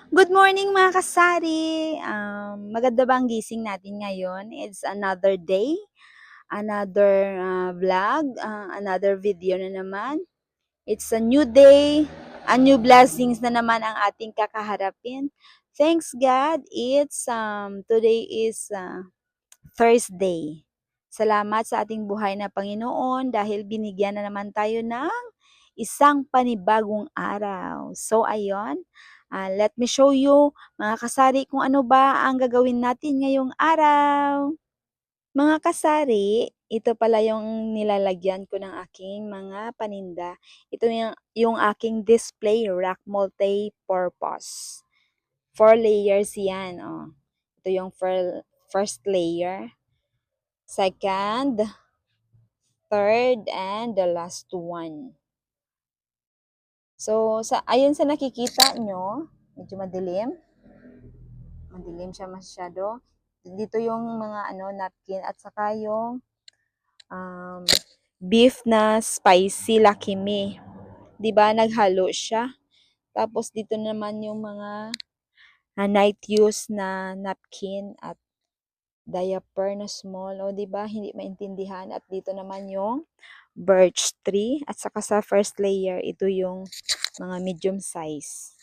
Good morning mga kasari! Maganda ba ang gising natin ngayon? It's another day, another vlog, another video na naman. It's a new day, a new blessings na naman ang ating kakaharapin. Thanks God, today is Thursday. Salamat sa ating buhay na Panginoon dahil binigyan na naman tayo ng isang panibagong araw. So ayun, let me show you mga kasari kung ano ba ang gagawin natin ngayong araw. Mga kasari, ito pala yung nilalagyan ko ng aking mga paninda. Ito yung aking display rack multi-purpose. 4 layers yan. Oh. Ito yung first layer, second, third, and the last one. So, ayun sa nakikita nyo, medyo madilim. Madilim siya masyado. Dito yung mga napkin at saka yung beef na spicy Lucky Me. 'Di ba naghalo siya? Tapos dito naman yung mga night use na napkin at diaper na small. O 'di ba hindi maintindihan. At dito naman yung birch tree at saka sa first layer ito yung mga medium size.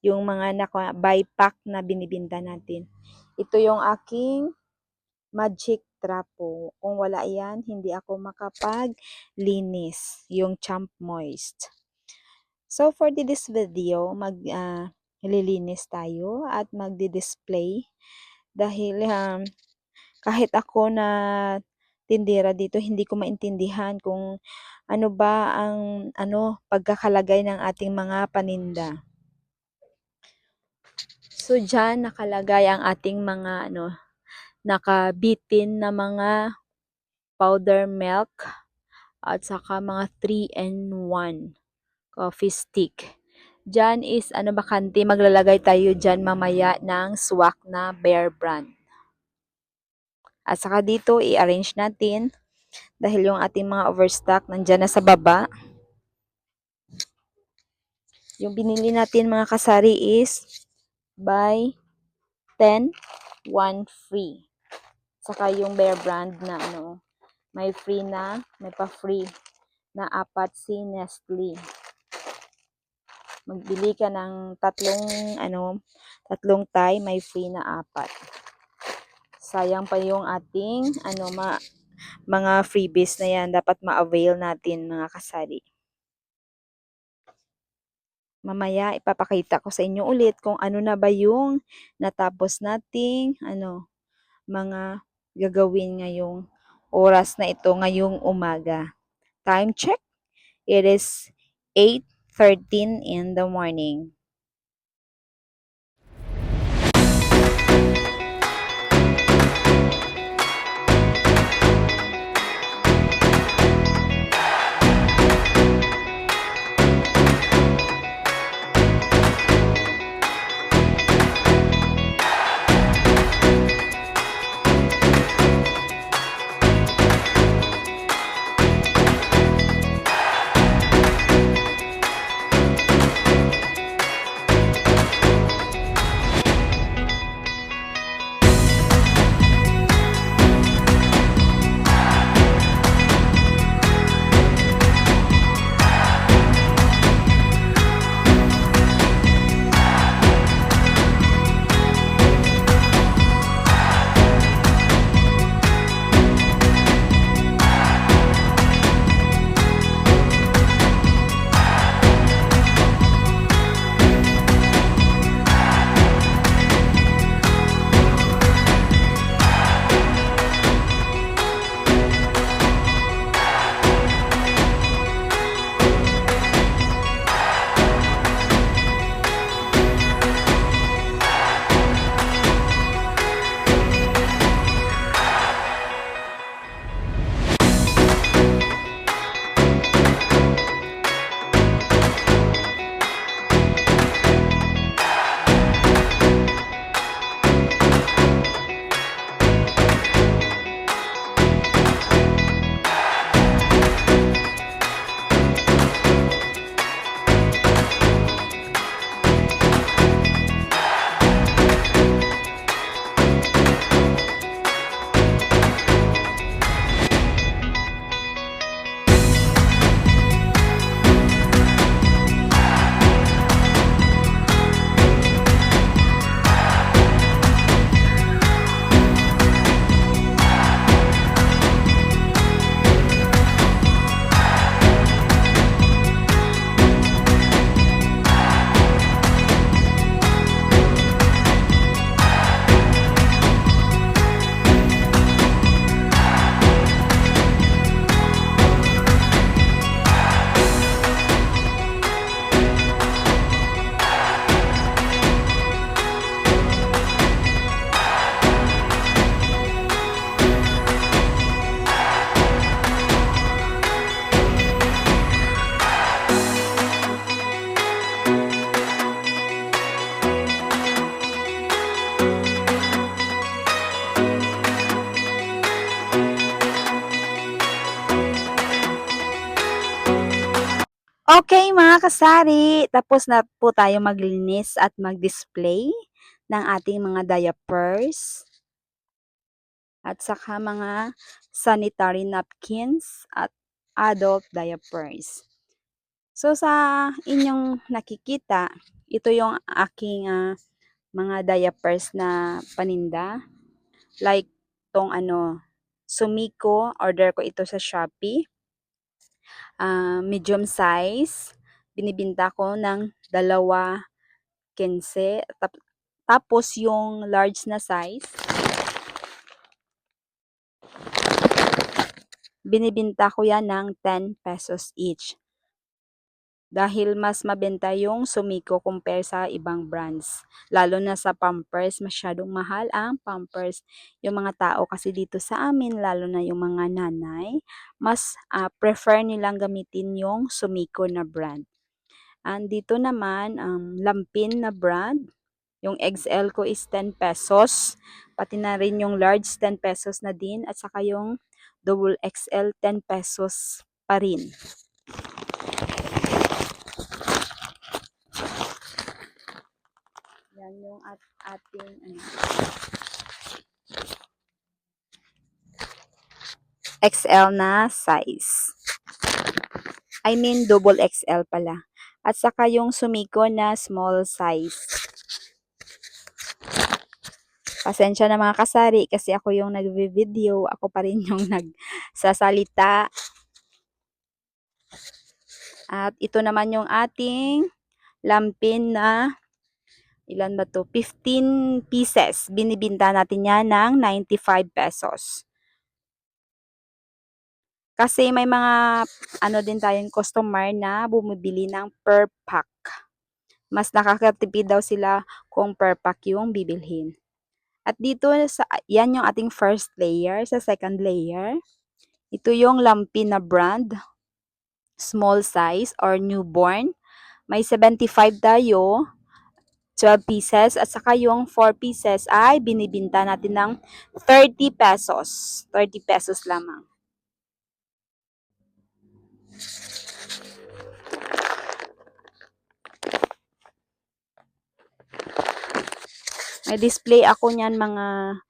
Yung mga buy pack na binibinta natin. Ito yung aking magic trapo. Kung wala yan, hindi ako makapag-linis. Yung Champ Moist. So, for this video, lilinis tayo at magdi-display. Dahil kahit ako na tindera dito, hindi ko maintindihan kung ano ba ang pagkakalagay ng ating mga paninda. So, dyan nakalagay ang ating mga nakabitin na mga powder milk at saka mga 3-in-1 coffee stick. Dyan is bakante, maglalagay tayo dyan mamaya ng swak na Bear Brand. At saka dito, i-arrange natin dahil yung ating mga overstock nandyan na sa baba. Yung binili natin mga kasari is buy 10, 1 free. Saka yung Bear Brand na may pa-free na 4 si Nestle. Magbili ka ng tatlong tie, may free na 4. Sayang pa yung ating mga freebies na yan. Dapat ma-avail natin mga kasari. Mamaya ipapakita ko sa inyo ulit kung ano na ba yung natapos nating mga gagawin ngayong oras na ito ngayong umaga. Time check. It is 8:13 in the morning. Okay mga kasari, tapos na po tayo maglinis at mag-display ng ating mga diapers at saka mga sanitary napkins at adult diapers. So sa inyong nakikita, ito yung aking mga diapers na paninda. Like tong Sumiko, order ko ito sa Shopee. Medium size. Binibinta ko ng 2.15. Tapos yung large na size, binibinta ko yan ng 10 pesos each. Dahil mas mabenta yung Sumiko compare sa ibang brands. Lalo na sa Pampers, masyadong mahal ang Pampers. Yung mga tao kasi dito sa amin, lalo na yung mga nanay, mas prefer nilang gamitin yung Sumiko na brand. And dito naman, Lampin na brand. Yung XL ko is 10 pesos. Pati na rin yung large 10 pesos na din. At saka yung double XL 10 pesos pa rin. Yan yung ating XL na size. I mean double XL pala. At saka yung Sumiko na small size. Pasensya na mga kasari kasi ako yung nagvi-video, ako pa rin yung nagsasalita. At ito naman yung ating lampin na ilan ba to? 15 pieces. Binibinta natin yan ng 95 pesos. Kasi may mga din tayong customer na bumibili ng per pack. Mas nakakatipid daw sila kung per pack yung bibilhin. At dito, yan yung ating first layer. Sa second layer, ito yung lampin na brand. Small size or newborn. May 75 tayo. 12 pieces. At saka yung 4 pieces ay binibinta natin ng 30 pesos. 30 pesos lamang. May display ako niyan mga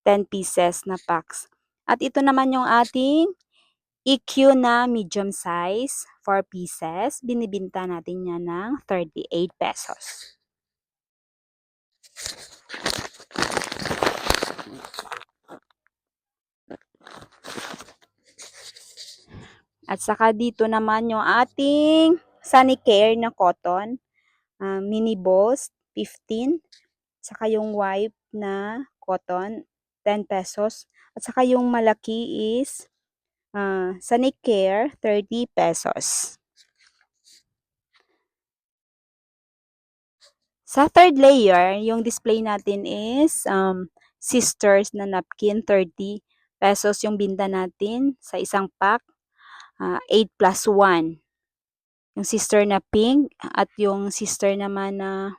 10 pieces na packs. At ito naman yung ating EQ na medium size, 4 pieces. Binibinta natin yan ng 38 pesos. At saka dito naman yung ating Sanicare na cotton, mini balls, 15. Saka yung wipe na cotton, 10 pesos. At saka yung malaki is Sanicare, 30 pesos. Sa third layer, yung display natin is sisters na napkin, 30 pesos yung binta natin sa isang pack. 8 plus 1. Yung sister na pink at yung sister naman na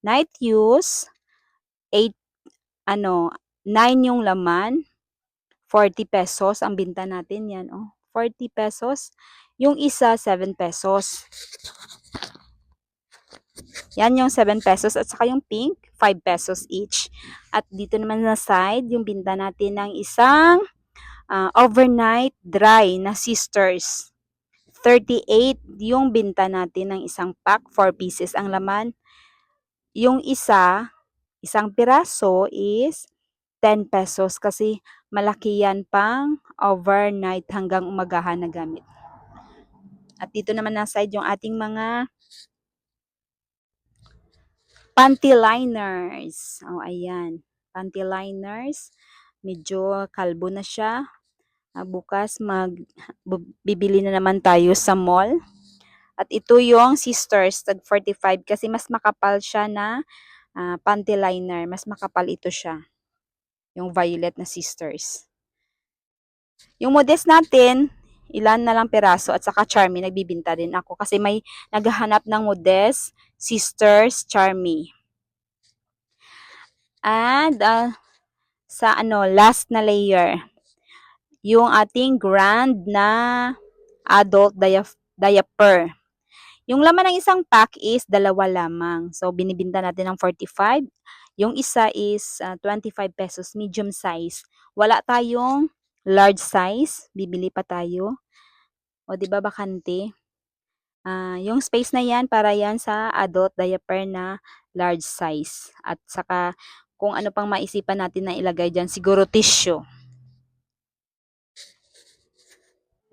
night use, 8, 9 yung laman, 40 pesos ang binta natin yan. 40 pesos. Yung isa, 7 pesos. Yan yung 7 pesos at saka yung pink, 5 pesos each. At dito naman na side, yung binta natin ng isang overnight dry na sisters. 38 yung binta natin ng isang pack, 4 pieces ang laman. Yung isang piraso is 10 pesos kasi malaki yan pang overnight hanggang umagahan na gamit. At dito naman na side yung ating mga panty liners. Ayan. Panty liners. Medyo kalbo na siya. Bukas bibili na naman tayo sa mall. At ito yung sisters, tag 45 kasi mas makapal siya na panty liner. Mas makapal ito siya. Yung violet na sisters. Yung modest natin, ilan na lang peraso at saka Charmy, nagbibinta din ako kasi may naghahanap ng modest, sisters, Charmy. And sa last na layer, yung ating grand na adult diaper. Yung laman ng isang pack is dalawa lamang. So, binibinta natin ng 45. Yung isa is 25 pesos, medium size. Wala tayong large size. Bibili pa tayo. O, di ba bakante? Yung space na yan, para yan sa adult diaper na large size. At saka, kung ano pang maisipan natin na ilagay dyan, siguro tissue.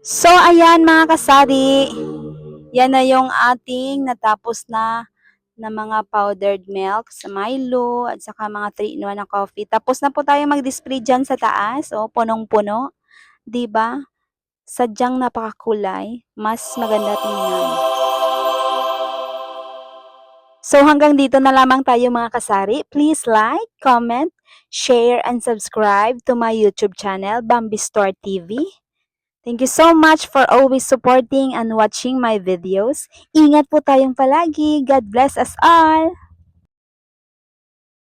So, ayan mga kasari. Yan na yung ating natapos na mga powdered milk sa Milo at saka mga 3-in-1 na coffee. Tapos na po tayo mag-display dyan sa taas. O, punong-puno. 'Di ba? Sadyang napakakulay. Mas maganda tingnan. So, hanggang dito na lamang tayo mga kasari. Please like, comment, share, and subscribe to my YouTube channel, Bambi Store TV. Thank you so much for always supporting and watching my videos. Ingat po tayong palagi. God bless us all!